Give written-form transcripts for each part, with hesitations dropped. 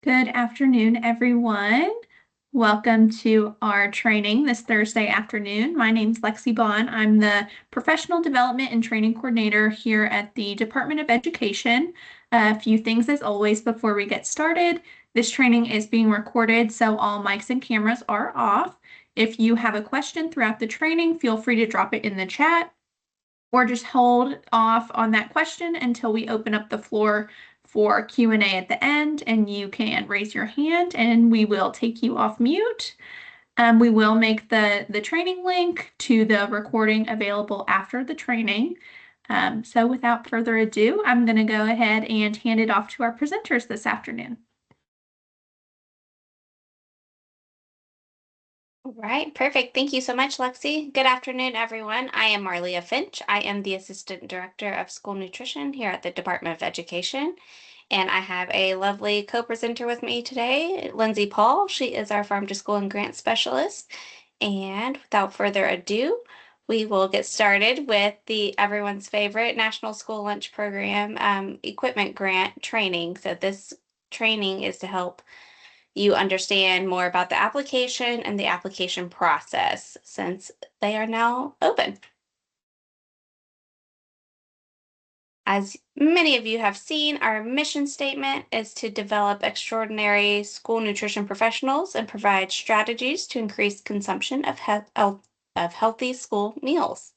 Good afternoon, everyone. Welcome to our training this Thursday afternoon. My name is Lexi Bond. I'm the Professional Development and Training Coordinator here at the Department of Education. A few things as always before we get started. This training is being recorded, so all mics and cameras are off. If you have a question throughout the training, feel free to drop it in the chat or just hold off on that question until we open up the floor for Q&A at the end, and you can raise your hand and we will take you off mute. We will make the training link to the recording available after the training. So without further ado, I'm going to go ahead and hand it off to our presenters this afternoon. All right, perfect. Thank you so much, Lexi. Good afternoon, everyone. I am Marlia Finch. I am the Assistant Director of School Nutrition here at the Department of Education. And I have a lovely co-presenter with me today, Lindsay Paul. She is our Farm to School and Grant Specialist. And without further ado, we will get started with the everyone's favorite National School Lunch Program equipment grant training. So this training is to help you understand more about the application and the application process since they are now open. As many of you have seen, our mission statement is to develop extraordinary school nutrition professionals and provide strategies to increase consumption of healthy school meals.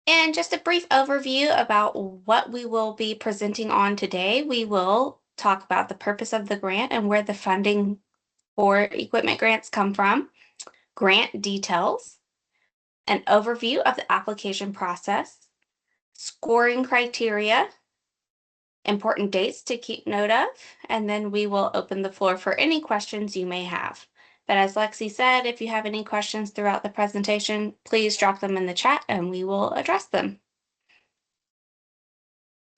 And just a brief overview about what we will be presenting on today. We will talk about the purpose of the grant and where the funding for equipment grants come from, grant details, an overview of the application process, scoring criteria, important dates to keep note of, and then we will open the floor for any questions you may have. But as Lexi said, if you have any questions throughout the presentation, please drop them in the chat and we will address them.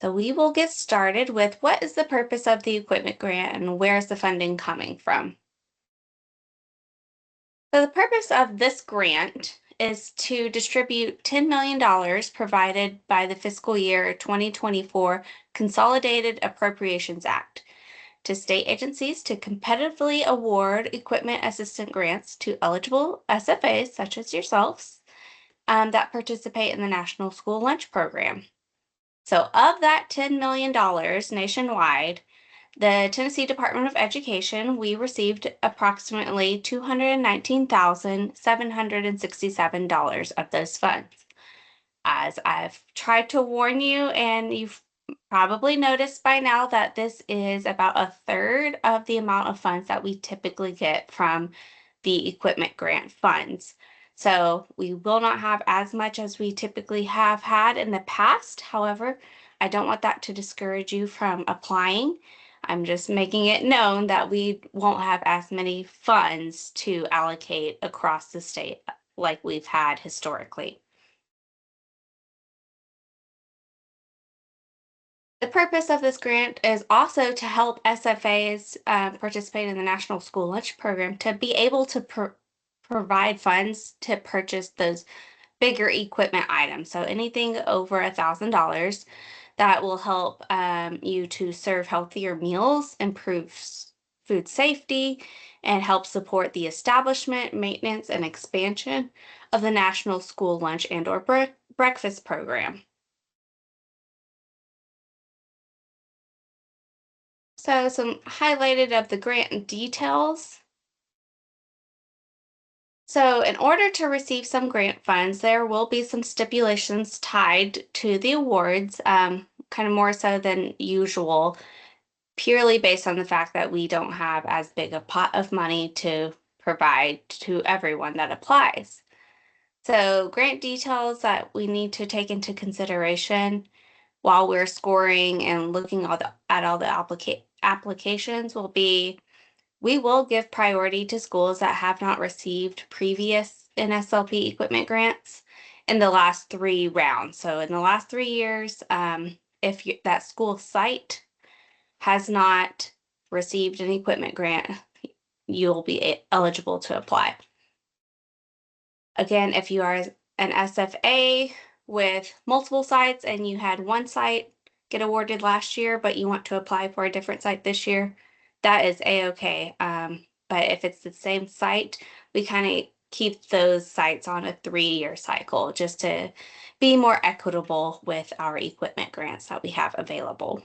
So we will get started with what is the purpose of the equipment grant and where is the funding coming from? So the purpose of this grant is to distribute $10 million provided by the fiscal year 2024 Consolidated Appropriations Act to state agencies to competitively award equipment assistance grants to eligible SFAs such as yourselves that participate in the National School Lunch Program. So of that $10 million nationwide, the Tennessee Department of Education, we received approximately $219,767 of those funds. As I've tried to warn you, and you've probably noticed by now that this is about a third of the amount of funds that we typically get from the equipment grant funds. So we will not have as much as we typically have had in the past. However, I don't want that to discourage you from applying. I'm just making it known that we won't have as many funds to allocate across the state like we've had historically. The purpose of this grant is also to help SFAs participate in the National School Lunch Program to be able to provide funds to purchase those bigger equipment items. So anything over $1,000 that will help you to serve healthier meals, improve food safety, and help support the establishment, maintenance, and expansion of the National School Lunch and/or Breakfast Program. So some highlighted of the grant details. So in order to receive some grant funds, there will be some stipulations tied to the awards, kind of more so than usual, purely based on the fact that we don't have as big a pot of money to provide to everyone that applies. So grant details that we need to take into consideration while we're scoring and looking at all the applications will be, we will give priority to schools that have not received previous NSLP equipment grants in the last 3 rounds. So in the last 3 years, if that school site has not received an equipment grant, you'll be eligible to apply. Again, if you are an SFA with multiple sites and you had one site get awarded last year, but you want to apply for a different site this year, that is a-okay. But if it's the same site, we kind of keep those sites on a 3-year cycle just to be more equitable with our equipment grants that we have available.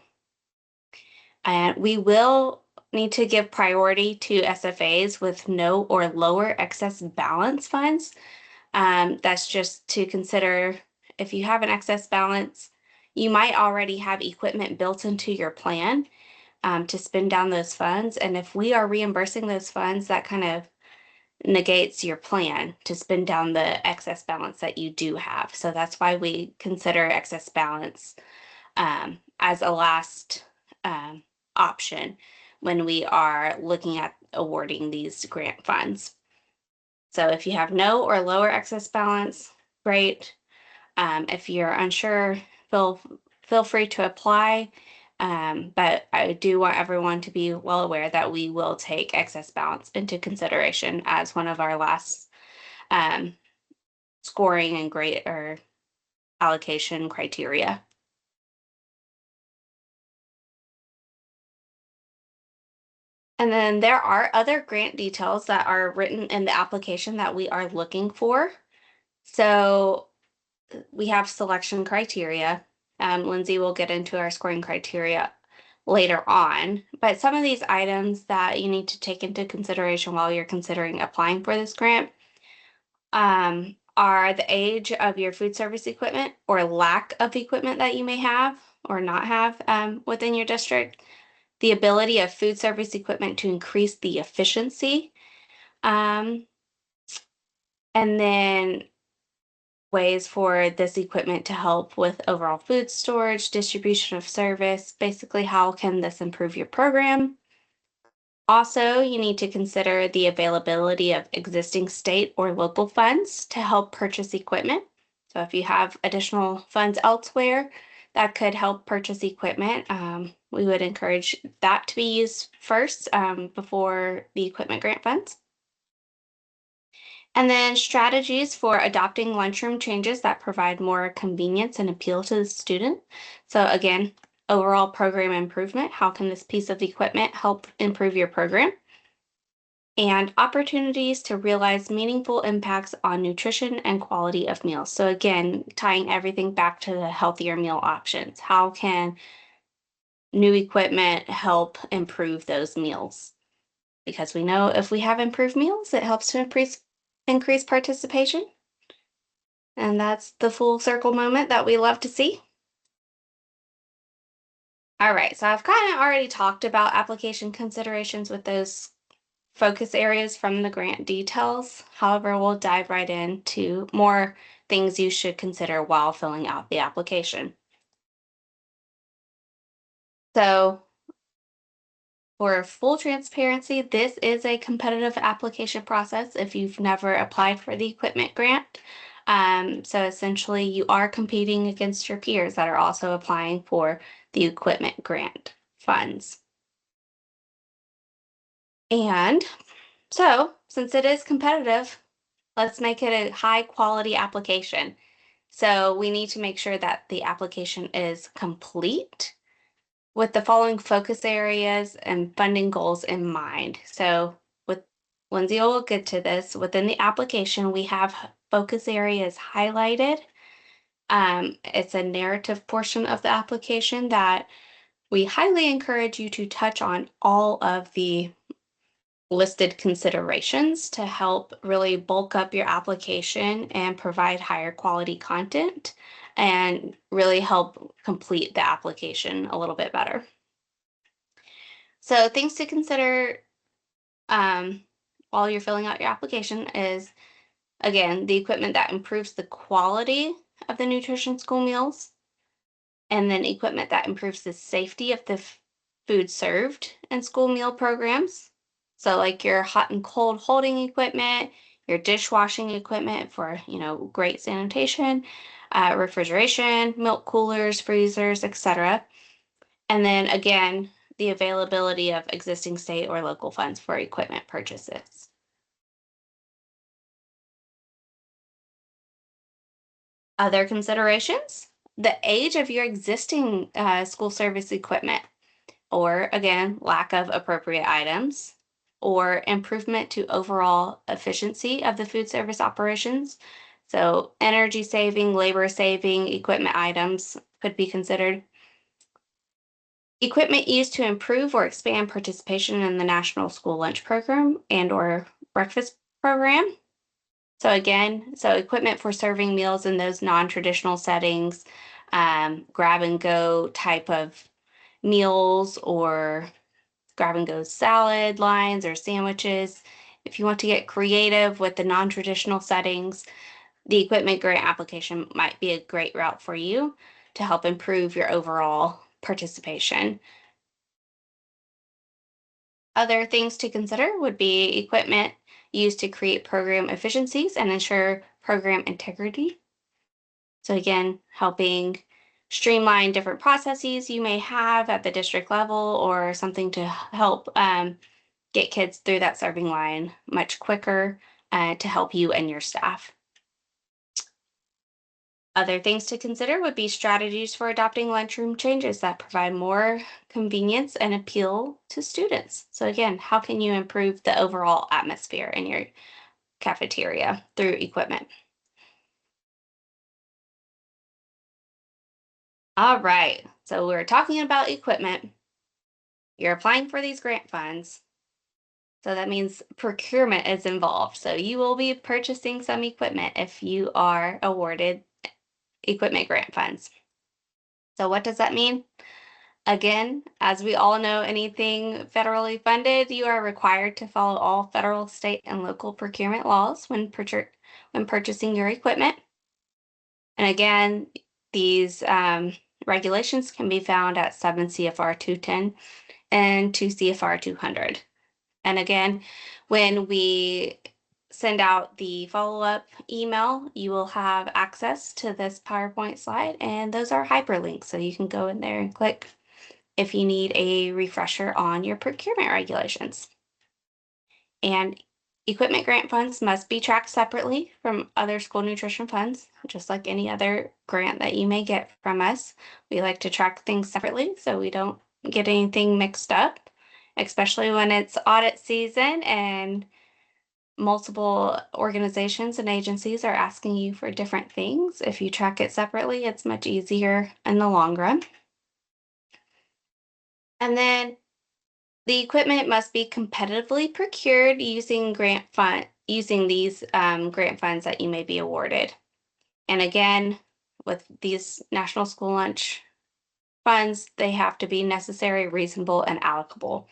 And we will need to give priority to SFAs with no or lower excess balance funds. That's just to consider if you have an excess balance, you might already have equipment built into your plan to spend down those funds. And if we are reimbursing those funds, that kind of negates your plan to spend down the excess balance that you do have. So that's why we consider excess balance as a last option when we are looking at awarding these grant funds. So if you have no or lower excess balance, great. If you're unsure, feel free to apply. But I do want everyone to be well aware that we will take excess balance into consideration as one of our last um, scoring and grade or allocation criteria. And then there are other grant details that are written in the application that we are looking for. So we have selection criteria. Lindsay will get into our scoring criteria later on, but some of these items that you need to take into consideration while you're considering applying for this grant are the age of your food service equipment or lack of equipment that you may have or not have within your district, the ability of food service equipment to increase the efficiency, um, and then ways for this equipment to help with overall food storage, distribution of service. Basically, how can this improve your program? Also, you need to consider the availability of existing state or local funds to help purchase equipment. So if you have additional funds elsewhere that could help purchase equipment, we would encourage that to be used first before the equipment grant funds. And then strategies for adopting lunchroom changes that provide more convenience and appeal to the student. So again, overall program improvement. How can this piece of equipment help improve your program? And opportunities to realize meaningful impacts on nutrition and quality of meals. So again, tying everything back to the healthier meal options. How can new equipment help improve those meals? Because we know if we have improved meals, it helps to increase participation. And that's the full circle moment that we love to see. All right, so I've kind of already talked about application considerations with those focus areas from the grant details. However, we'll dive right into more things you should consider while filling out the application. So, for full transparency, this is a competitive application process if you've never applied for the equipment grant. So essentially, you are competing against your peers that are also applying for the equipment grant funds. And so, since it is competitive, let's make it a high quality application. So we need to make sure that the application is complete with the following focus areas and funding goals in mind. So with Lindsay will get to this. Within the application, we have focus areas highlighted. It's a narrative portion of the application that we highly encourage you to touch on all of the listed considerations to help really bulk up your application and provide higher quality content and really help complete the application a little bit better. So things to consider while you're filling out your application is, again, the equipment that improves the quality of the nutrition school meals, and then equipment that improves the safety of the food served in school meal programs. So like your hot and cold holding equipment, your dishwashing equipment for, great sanitation, refrigeration, milk coolers, freezers, etc. And then again, the availability of existing state or local funds for equipment purchases. Other considerations the age of your existing school service equipment, or again, lack of appropriate items, or improvement to overall efficiency of the food service operations. So, energy saving, labor saving equipment items could be considered. Equipment used to improve or expand participation in the National School Lunch Program and or breakfast program. So again, so equipment for serving meals in those non-traditional settings, grab and go type of meals or grab and go salad lines or sandwiches. If you want to get creative with the non-traditional settings, the equipment grant application might be a great route for you to help improve your overall participation. Other things to consider would be equipment used to create program efficiencies and ensure program integrity. So again, helping streamline different processes you may have at the district level or something to help get kids through that serving line much quicker to help you and your staff. Other things to consider would be strategies for adopting lunchroom changes that provide more convenience and appeal to students. So again, how can you improve the overall atmosphere in your cafeteria through equipment? All right, so we're talking about equipment. You're applying for these grant funds. So that means procurement is involved. So you will be purchasing some equipment if you are awarded equipment grant funds. So what does that mean? Again, as we all know, anything federally funded, you are required to follow all federal, state, and local procurement laws when purchasing your equipment. And again, these regulations can be found at 7 CFR 210 and 2 CFR 200. And again, when we send out the follow-up email, you will have access to this PowerPoint slide, and those are hyperlinks. So you can go in there and click if you need a refresher on your procurement regulations. And equipment grant funds must be tracked separately from other school nutrition funds, just like any other grant that you may get from us. We like to track things separately so we don't get anything mixed up, especially when it's audit season and multiple organizations and agencies are asking you for different things. If you track it separately, it's much easier in the long run. And then the equipment must be competitively procured using these grant funds that you may be awarded. And again, with these National School Lunch funds, they have to be necessary, reasonable, and allocable.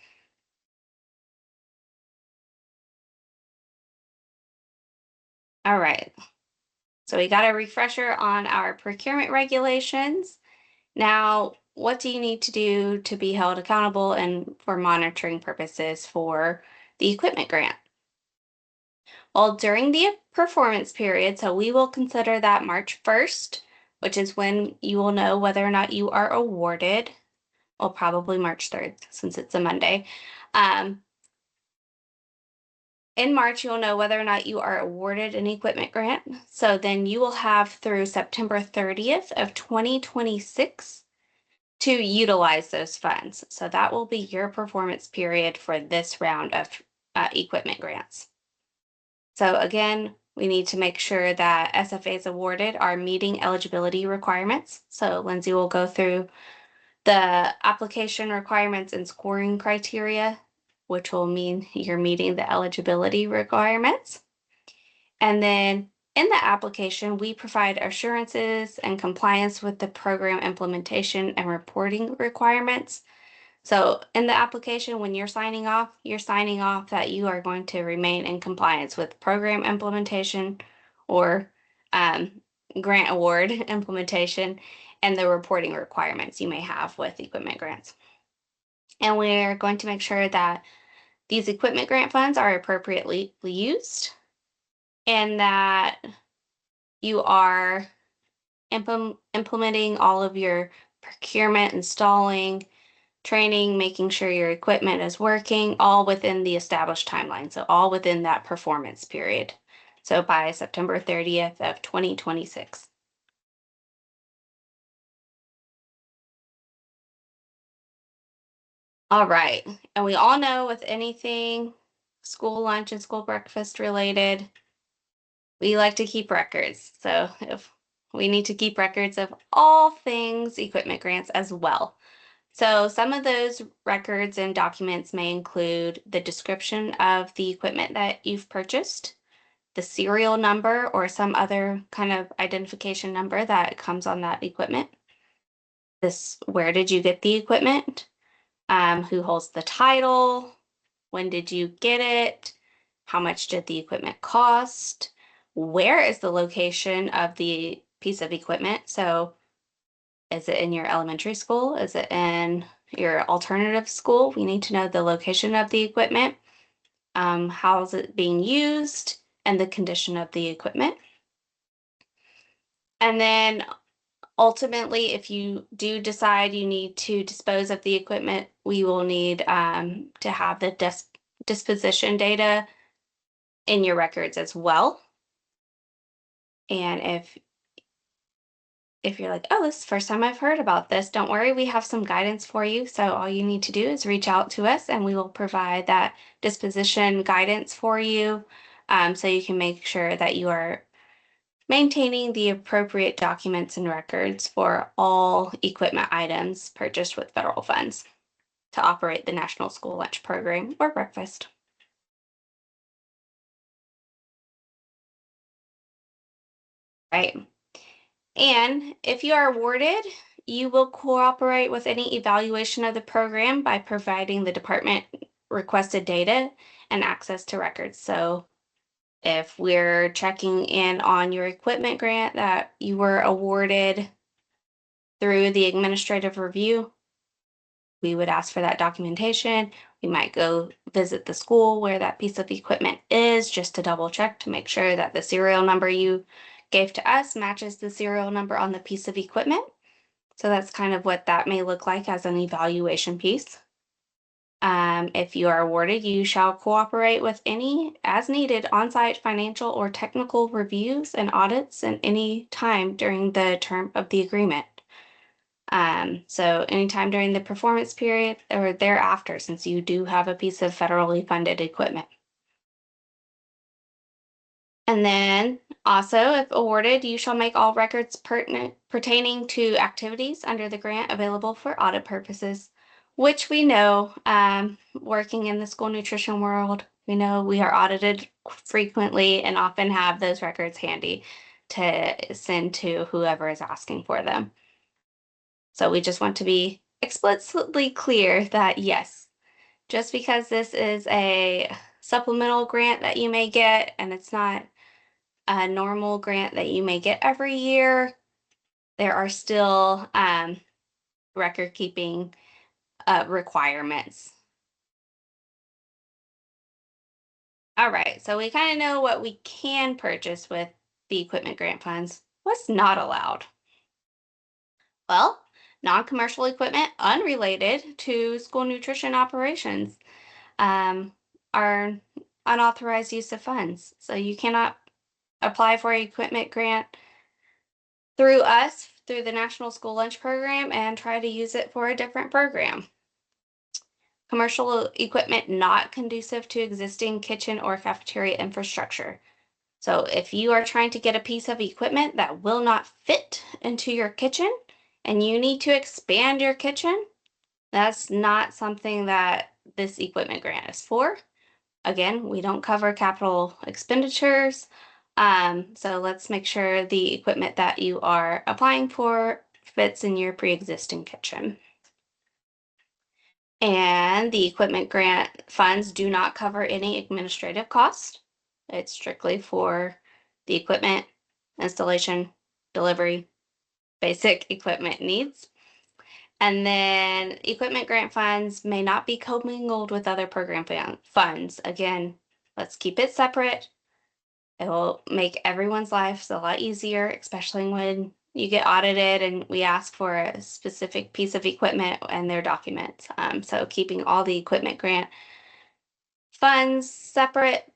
All right. So we got a refresher on our procurement regulations. Now, what do you need to do to be held accountable and for monitoring purposes for the equipment grant? Well, during the performance period, so we will consider that March 1st, which is when you will know whether or not you are awarded. Well, probably March 3rd, since it's a Monday. In March, you'll know whether or not you are awarded an equipment grant. So then you will have through September 30th of 2026 to utilize those funds. So that will be your performance period for this round of equipment grants. So again, we need to make sure that SFAs awarded are meeting eligibility requirements. So Lindsay will go through the application requirements and scoring criteria, which will mean you're meeting the eligibility requirements. And then in the application, we provide assurances and compliance with the program implementation and reporting requirements. So in the application, when you're signing off that you are going to remain in compliance with program implementation or grant award implementation and the reporting requirements you may have with equipment grants. And we're going to make sure that these equipment grant funds are appropriately used and that you are implementing all of your procurement, installing, training, making sure your equipment is working, all within the established timeline. So all within that performance period. So by September 30th of 2026. All right. And we all know with anything school lunch and school breakfast related, we like to keep records. So if we need to keep records of all things equipment grants as well. So some of those records and documents may include the description of the equipment that you've purchased, the serial number or some other kind of identification number that comes on that equipment. Where did you get the equipment? Who holds the title? When did you get it? How much did the equipment cost? Where is the location of the piece of equipment? So is it in your elementary school? Is it in your alternative school? We need to know the location of the equipment, how is it being used, and the condition of the equipment. And then ultimately, if you do decide you need to dispose of the equipment, we will need to have the disposition data in your records as well. And if you're like, oh, this is the first time I've heard about this, don't worry, we have some guidance for you. So all you need to do is reach out to us and we will provide that disposition guidance for you, so you can make sure that you are maintaining the appropriate documents and records for all equipment items purchased with federal funds to operate the National School Lunch Program or breakfast. Right. And if you are awarded, you will cooperate with any evaluation of the program by providing the department requested data and access to records. So if we're checking in on your equipment grant that you were awarded through the administrative review, we would ask for that documentation. We might go visit the school where that piece of equipment is just to double check to make sure that the serial number you gave to us matches the serial number on the piece of equipment. So that's kind of what that may look like as an evaluation piece. If you are awarded, you shall cooperate with any as needed on-site financial or technical reviews and audits at any time during the term of the agreement. So anytime during the performance period or thereafter, since you do have a piece of federally funded equipment. And then also, if awarded, you shall make all records pertaining to activities under the grant available for audit purposes, which we know, working in the school nutrition world, we know we are audited frequently and often have those records handy to send to whoever is asking for them. So we just want to be explicitly clear that yes, just because this is a supplemental grant that you may get and it's not a normal grant that you may get every year, there are still record keeping requirements. All right, so we kind of know what we can purchase with the equipment grant funds. What's not allowed? Well, non-commercial equipment unrelated to school nutrition operations are unauthorized use of funds. So you cannot apply for an equipment grant through us, through the National School Lunch Program, and try to use it for a different program. Commercial equipment not conducive to existing kitchen or cafeteria infrastructure. So if you are trying to get a piece of equipment that will not fit into your kitchen and you need to expand your kitchen, that's not something that this equipment grant is for. Again, we don't cover capital expenditures. So let's make sure the equipment that you are applying for fits in your pre-existing kitchen. And the equipment grant funds do not cover any administrative costs. It's strictly for the equipment, installation, delivery, basic equipment needs. And then equipment grant funds may not be commingled with other program funds. Again, let's keep it separate. It will make everyone's lives a lot easier, especially when you get audited and we ask for a specific piece of equipment and their documents. So keeping all the equipment grant funds separate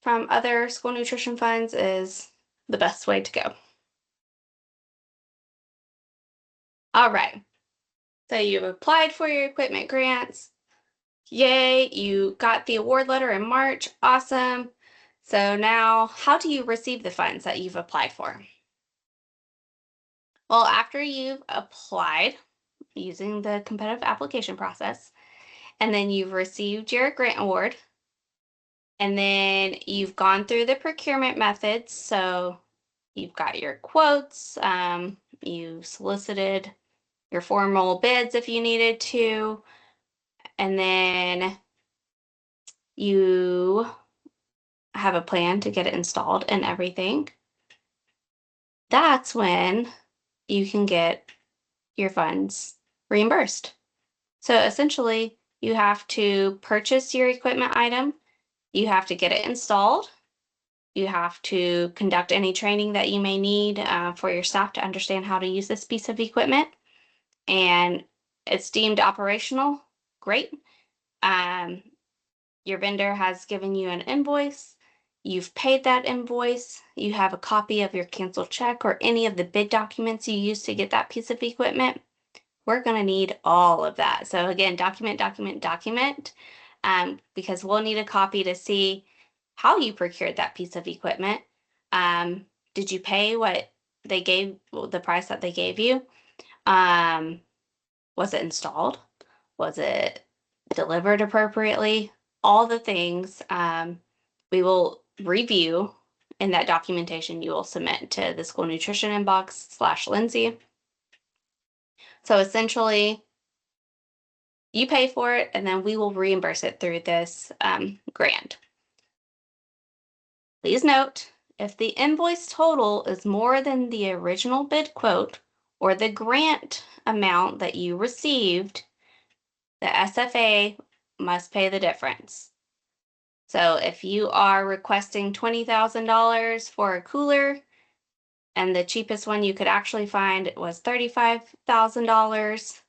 from other school nutrition funds is the best way to go. All right. So you've applied for your equipment grants. Yay, you got the award letter in March. Awesome. So now, how do you receive the funds that you've applied for? Well, after you've applied using the competitive application process, and then you've received your grant award, and then you've gone through the procurement methods. So you've got your quotes, you solicited your formal bids if you needed to, and then you have a plan to get it installed and everything. That's when you can get your funds reimbursed. So essentially, you have to purchase your equipment item, you have to get it installed, you have to conduct any training that you may need for your staff to understand how to use this piece of equipment, and it's deemed operational. Great. Um, your vendor has given you an invoice. You've paid that invoice. You have a copy of your canceled check or any of the bid documents you used to get that piece of equipment. We're going to need all of that. So again, document, document, document, because we'll need a copy to see how you procured that piece of equipment. Did you pay what they gave, the price that they gave you? Was it installed? Was it delivered appropriately? All the things we will review in that documentation you will submit to the school nutrition inbox / Lindsay. So essentially, you pay for it and then we will reimburse it through this grant. Please note, if the invoice total is more than the original bid quote or the grant amount that you received, the SFA must pay the difference. So if you are requesting $20,000 for a cooler and the cheapest one you could actually find was $35,000,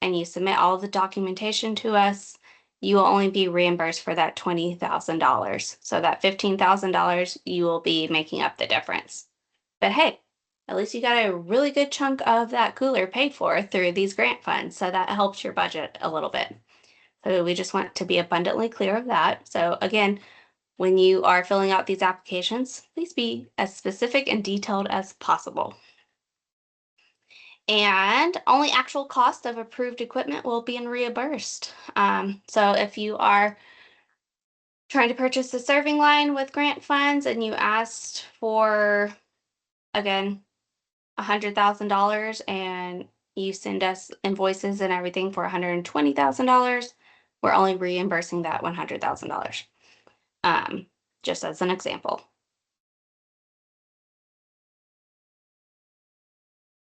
and you submit all the documentation to us, you will only be reimbursed for that $20,000. So that $15,000, you will be making up the difference. But hey, at least you got a really good chunk of that cooler paid for through these grant funds. So that helps your budget a little bit. So we just want to be abundantly clear of that. So again, when you are filling out these applications, please be as specific and detailed as possible. And only actual cost of approved equipment will be reimbursed. So if you are trying to purchase a serving line with grant funds and you asked for, again, $100,000 and you send us invoices and everything for $120,000, we're only reimbursing that $100,000, just as an example.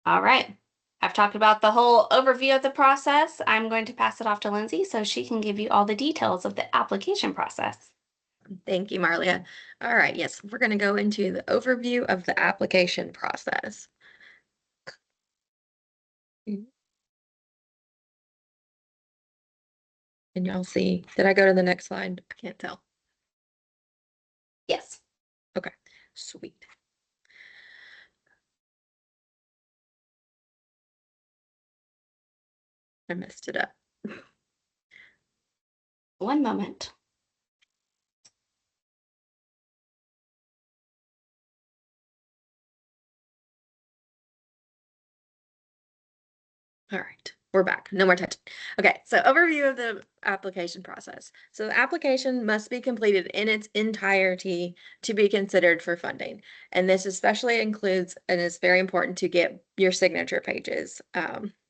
All right. I've talked about the whole overview of the process. I'm going to pass it off to Lindsay so she can give you all the details of the application process. Thank you, Marlia. All right, yes, we're going to go into the overview of the application process. Can y'all see? Did I go to the next slide? I can't tell. Yes. Okay, sweet. I messed it up. One moment. All right, we're back. No more touching. Okay, so overview of the application process. So the application must be completed in its entirety to be considered for funding. And this especially includes, and it's very important to get your signature pages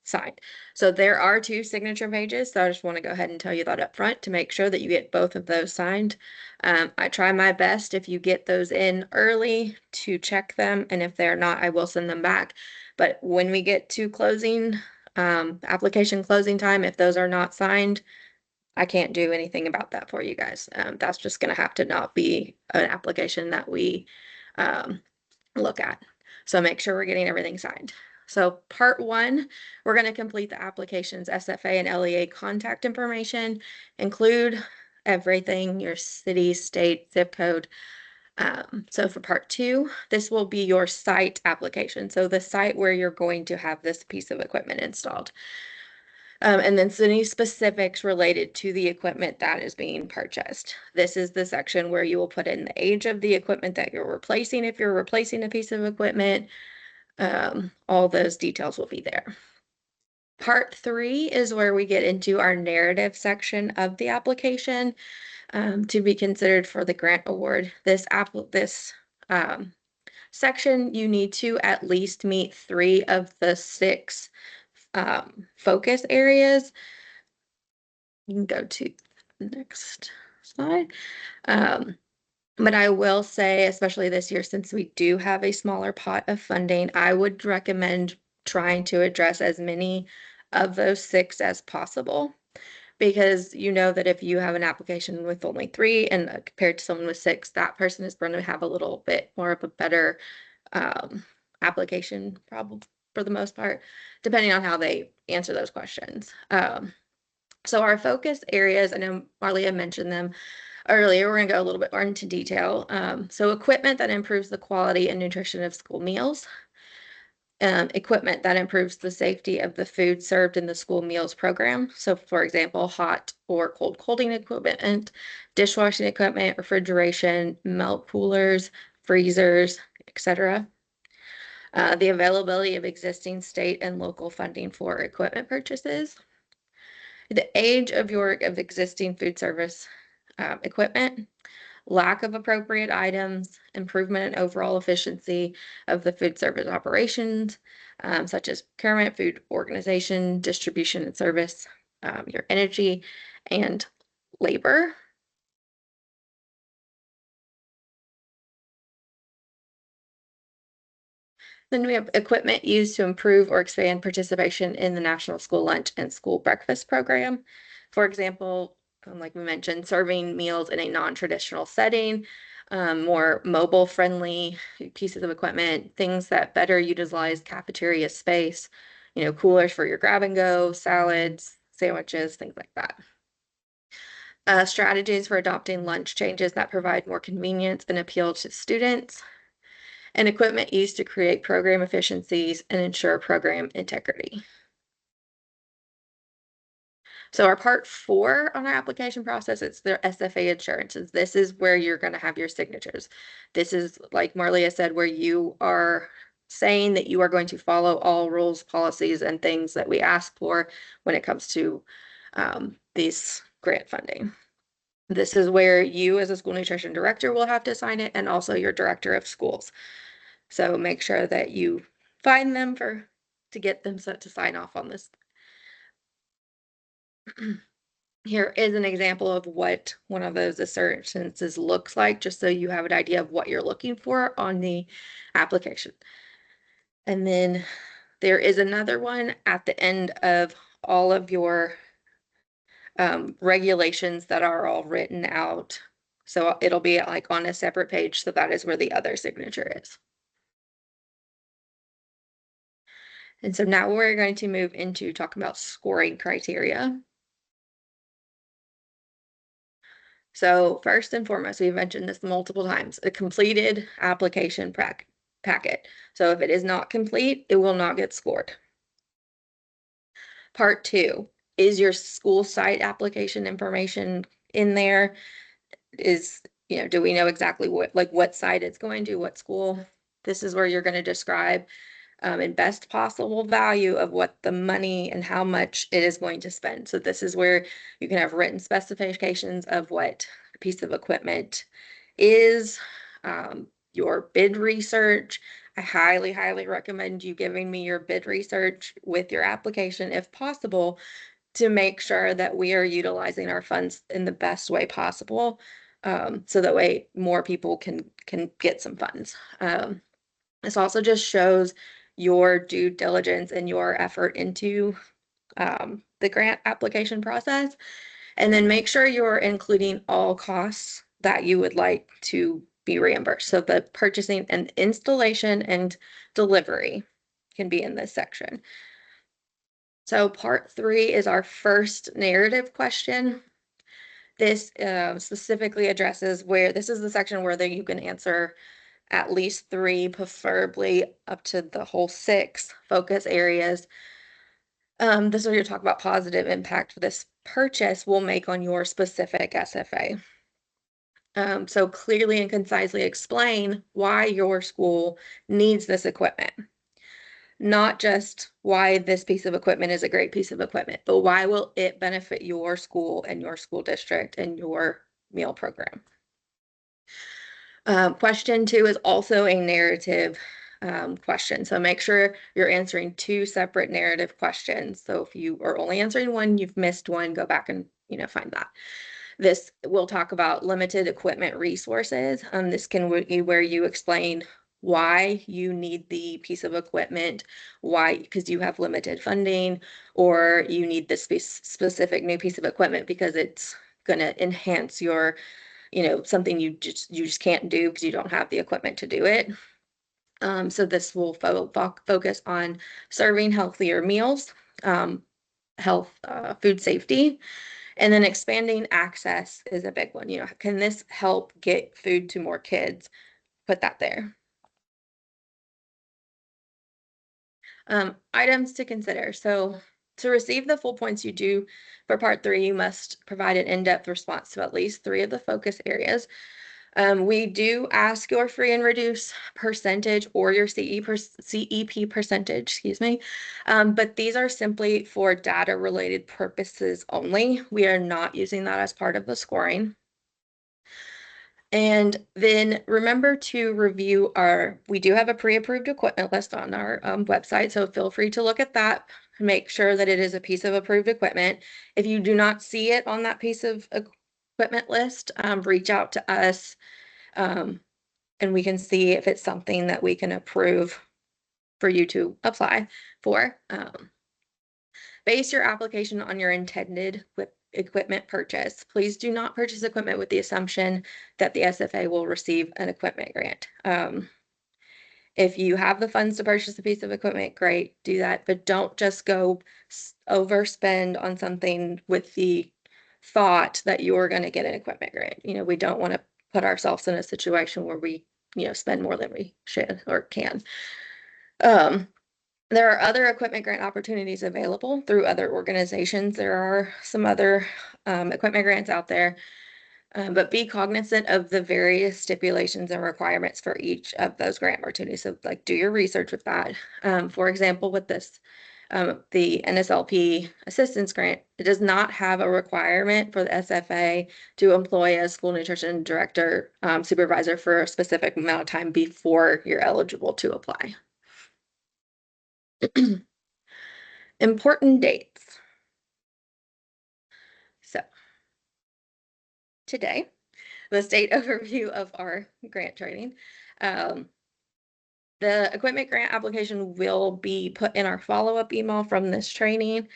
signed. So there are 2 signature pages. So I just want to go ahead and tell you that up front to make sure that you get both of those signed. I try my best if you get those in early to check them. And if they're not, I will send them back. But when we get to closing, application closing time, if those are not signed, I can't do anything about that for you guys. That's just going to have to not be an application that we look at. So make sure we're getting everything signed. So part 1, we're going to complete the application's SFA and LEA contact information, include everything, your city, state, zip code. So for part 2, this will be your site application. So the site where you're going to have this piece of equipment installed. And then any specifics related to the equipment that is being purchased. This is the section where you will put in the age of the equipment that you're replacing if you're replacing a piece of equipment. All those details will be there. Part 3 is where we get into our narrative section of the application to be considered for the grant award. This section, you need to at least meet 3 of the 6 focus areas. You can go to the next slide. But I will say, especially this year, since we do have a smaller pot of funding, I would recommend trying to address as many of those 6 as possible. Because you know that if you have an application with only 3 and compared to someone with 6, that person is going to have a little bit more of a better application problem for the most part, depending on how they answer those questions. So our focus areas, I know Marlia mentioned them earlier, we're going to go a little bit more into detail. So equipment that improves the quality and nutrition of school meals. Equipment that improves the safety of the food served in the school meals program. So for example, hot or cold colding equipment, dishwashing equipment, refrigeration, milk coolers, freezers, etc. The availability of existing state and local funding for equipment purchases. The age of your existing food service equipment, lack of appropriate items, improvement in overall efficiency of the food service operations, such as procurement, food organization, distribution and service, your energy and labor. Then we have equipment used to improve or expand participation in the National School Lunch and School Breakfast Program. For example, like we mentioned, serving meals in a non-traditional setting, more mobile-friendly pieces of equipment, things that better utilize cafeteria space, coolers for your grab and go, salads, sandwiches, things like that. Strategies for adopting lunch changes that provide more convenience and appeal to students, and equipment used to create program efficiencies and ensure program integrity. So our part 4 on our application process, it's their SFA insurances. This is where you're going to have your signatures. This is, like Marlia said, where you are saying that you are going to follow all rules, policies, and things that we ask for when it comes to these grant funding. This is where you as a school nutrition director will have to sign it, and also your director of schools. So make sure that you find them to get them set to sign off on this. Here is an example of what one of those assurances looks like, just so you have an idea of what you're looking for on the application. And then there is another one at the end of all of your regulations that are all written out. So it'll be like on a separate page. So that is where the other signature is. And so now we're going to move into talking about scoring criteria. So first and foremost, we've mentioned this multiple times, a completed application packet. So if it is not complete, it will not get scored. Part 2, is your school site application information in there? Do we know exactly what site it's going to, what school? This is where you're going to describe and best possible value of what the money and how much it is going to spend. So this is where you can have written specifications of what a piece of equipment is, your bid research. I highly, highly recommend you giving me your bid research with your application if possible, to make sure that we are utilizing our funds in the best way possible, so that way more people can get some funds. This also just shows your due diligence and your effort into the grant application process. And then make sure you're including all costs that you would like to be reimbursed. So the purchasing and installation and delivery can be in this section. So part 3 is our first narrative question. This specifically addresses this is the section where you can answer at least 3, preferably up to the whole 6 focus areas. This is where you talk about positive impact this purchase will make on your specific SFA. So clearly and concisely explain why your school needs this equipment. Not just why this piece of equipment is a great piece of equipment, but why will it benefit your school and your school district and your meal program. Question 2 is also a narrative question. So make sure you're answering 2 separate narrative questions. So if you are only answering one, you've missed one, go back and find that. This will talk about limited equipment resources. This can be where you explain why you need the piece of equipment, why, because you have limited funding, or you need this specific new piece of equipment because it's going to enhance your, something you just can't do because you don't have the equipment to do it. So this will focus on serving healthier meals, food safety, and then expanding access is a big one. Can this help get food to more kids? Put that there. Items to consider. So to receive the full points you do for part 3, you must provide an in-depth response to at least 3 of the focus areas. We do ask your free and reduced percentage or your CEP percentage, excuse me. But these are simply for data related purposes only. We are not using that as part of the scoring. And then remember to review we do have a pre-approved equipment list on our website, so feel free to look at that. Make sure that it is a piece of approved equipment. If you do not see it on that piece of equipment list, reach out to us, and we can see if it's something that we can approve for you to apply for. Base your application on your intended equipment purchase. Please do not purchase equipment with the assumption that the SFA will receive an equipment grant. If you have the funds to purchase a piece of equipment, great, do that, but don't just go overspend on something with the thought that you're going to get an equipment grant. We don't want to put ourselves in a situation where we, spend more than we should or can. There are other equipment grant opportunities available through other organizations. There are some other equipment grants out there, but be cognizant of the various stipulations and requirements for each of those grant opportunities. So do your research with that. For example, with this, the NSLP assistance grant, it does not have a requirement for the SFA to employ a school nutrition director supervisor for a specific amount of time before you're eligible to apply. Important dates. So today, the state overview of our grant training. The equipment grant application will be put in our follow-up email from this training,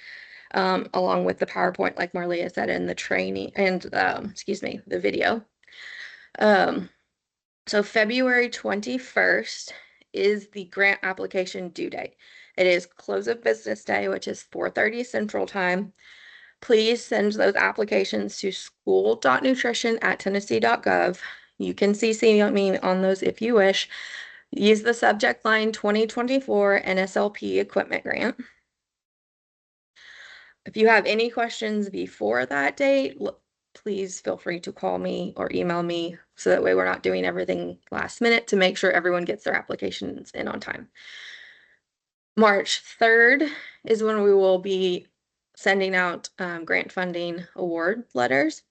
along with the PowerPoint, like Marlia said, in the training and, the video. So February 21st is the grant application due date. It is close of business day, which is 4:30 Central Time. Please send those applications to school.nutrition@tennessee.gov. You can CC me on those if you wish. Use the subject line 2024 NSLP Equipment Grant. If you have any questions before that date, please feel free to call me or email me so that way we're not doing everything last minute to make sure everyone gets their applications in on time. March 3rd is when we will be sending out grant funding award letters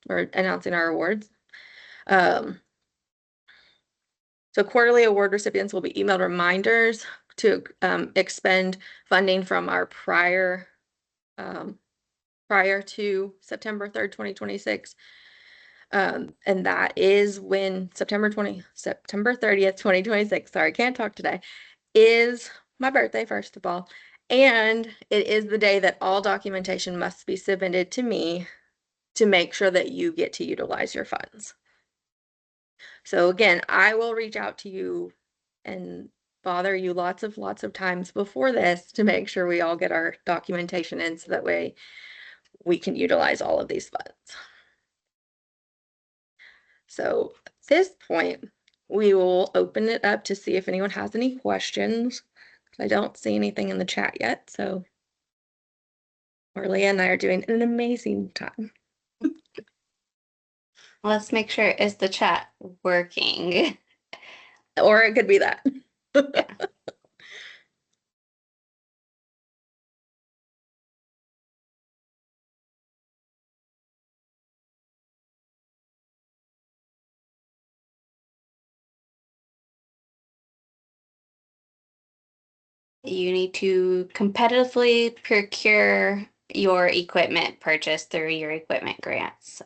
or announcing our awards. So quarterly award recipients will be emailed reminders to expend funding from our prior to September 3rd, 2026. And that is when September 30th, 2026, sorry, can't talk today, is my birthday, first of all. And it is the day that all documentation must be submitted to me to make sure that you get to utilize your funds. So again, I will reach out to you and bother you lots of times before this to make sure we all get our documentation in so that way we can utilize all of these funds. So at this point, we will open it up to see if anyone has any questions. I don't see anything in the chat yet, so Leah and I are doing an amazing time. Let's make sure, is the chat working? Or it could be that. Yeah. You need to competitively procure your equipment purchase through your equipment grants.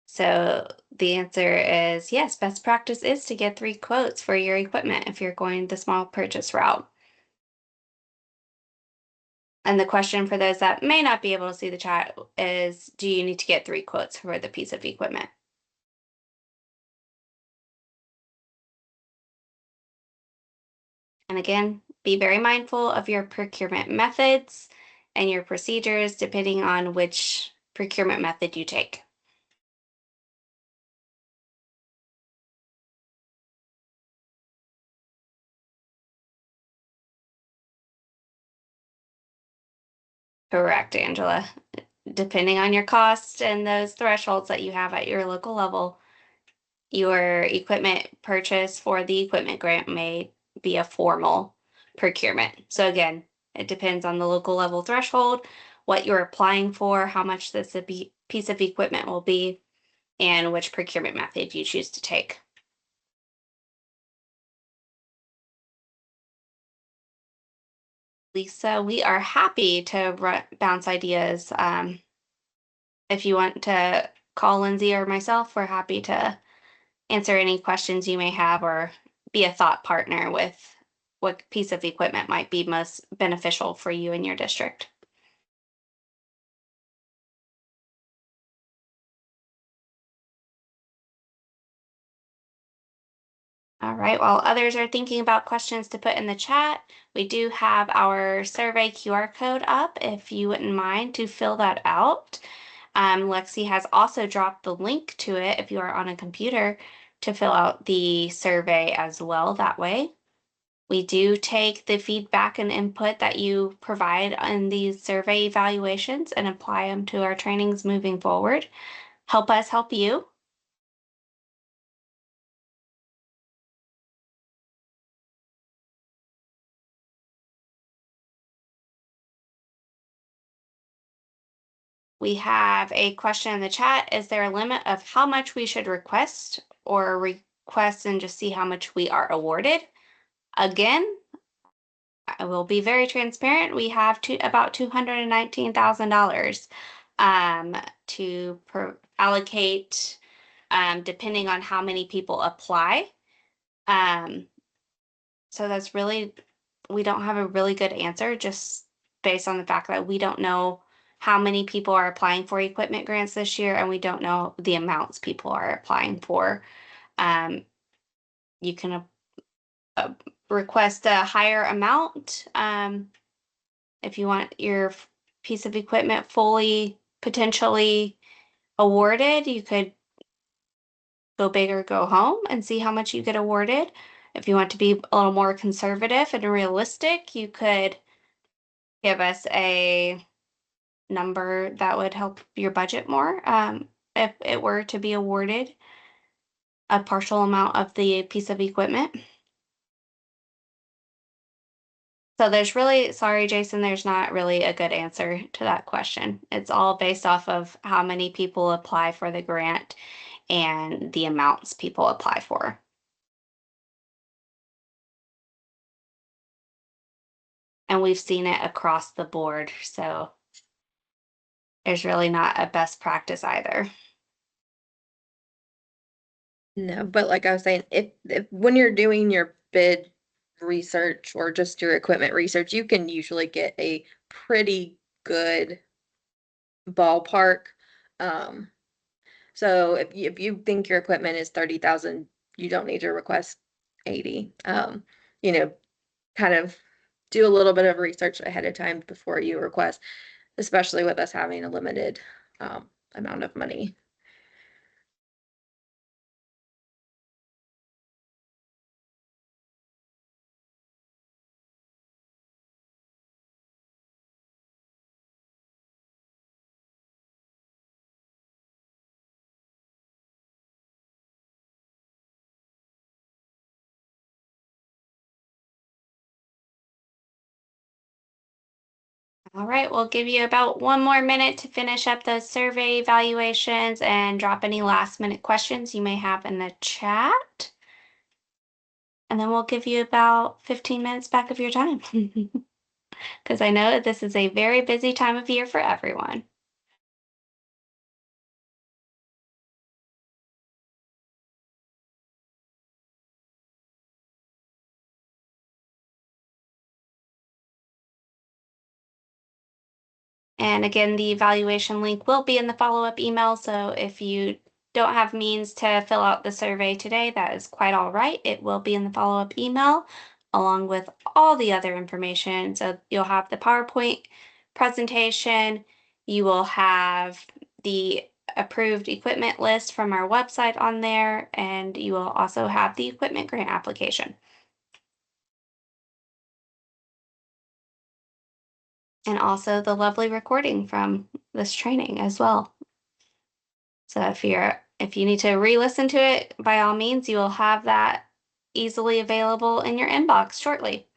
So the answer is yes, best practice is to get 3 quotes for your equipment if you're going the small purchase route. And the question for those that may not be able to see the chat is, do you need to get 3 quotes for the piece of equipment? And again, be very mindful of your procurement methods and your procedures depending on which procurement method you take. Correct, Angela. Depending on your cost and those thresholds that you have at your local level, your equipment purchase for the equipment grant may be a formal procurement. So again, it depends on the local level threshold, what you're applying for, how much this piece of equipment will be, and which procurement method you choose to take. Lisa, we are happy to bounce ideas. If you want to call Lindsay or myself, we're happy to answer any questions you may have or be a thought partner with what piece of equipment might be most beneficial for you in your district. All right, while others are thinking about questions to put in the chat, we do have our survey QR code up if you wouldn't mind to fill that out. Lexi has also dropped the link to it if you are on a computer to fill out the survey as well that way. We do take the feedback and input that you provide in these survey evaluations and apply them to our trainings moving forward. Help us help you. We have a question in the chat. Is there a limit of how much we should request or request and just see how much we are awarded? Again, I will be very transparent. We have about $219,000 to allocate depending on how many people apply. So that's really, we don't have a really good answer just based on the fact that we don't know how many people are applying for equipment grants this year, and we don't know the amounts people are applying for. You can uh, request a higher amount if you want your piece of equipment fully potentially awarded. You could go big or go home and see how much you get awarded. If you want to be a little more conservative and realistic, you could give us a number that would help your budget more if it were to be awarded a partial amount of the piece of equipment. So there's really, sorry, Jason, there's not really a good answer to that question. It's all based off of how many people apply for the grant and the amounts people apply for. And we've seen it across the board, so there's really not a best practice either. No, but like I was saying, if when you're doing your bid research or just your equipment research, you can usually get a pretty good ballpark. Um, so if you think your equipment is 30,000, you don't need to request 80. You know, kind of do a little bit of research ahead of time before you request, especially with us having a limited amount of money. All right, we'll give you about 1 more minute to finish up those survey evaluations and drop any last minute questions you may have in the chat. And then we'll give you about 15 minutes back of your time. Because I know this is a very busy time of year for everyone. And again, the evaluation link will be in the follow-up email. So if you don't have means to fill out the survey today, that is quite all right. It will be in the follow-up email along with all the other information. So you'll have the PowerPoint presentation. You will have the approved equipment list from our website on there, and you will also have the equipment grant application. And also the lovely recording from this training as well. So if you need to re-listen to it, by all means, you will have that easily available in your inbox shortly.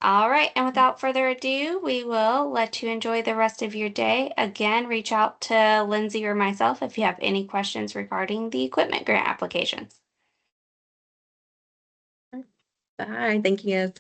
All right, and without further ado, we will let you enjoy the rest of your day. Again, reach out to Lindsay or myself if you have any questions regarding the equipment grant applications. Bye. Thank you.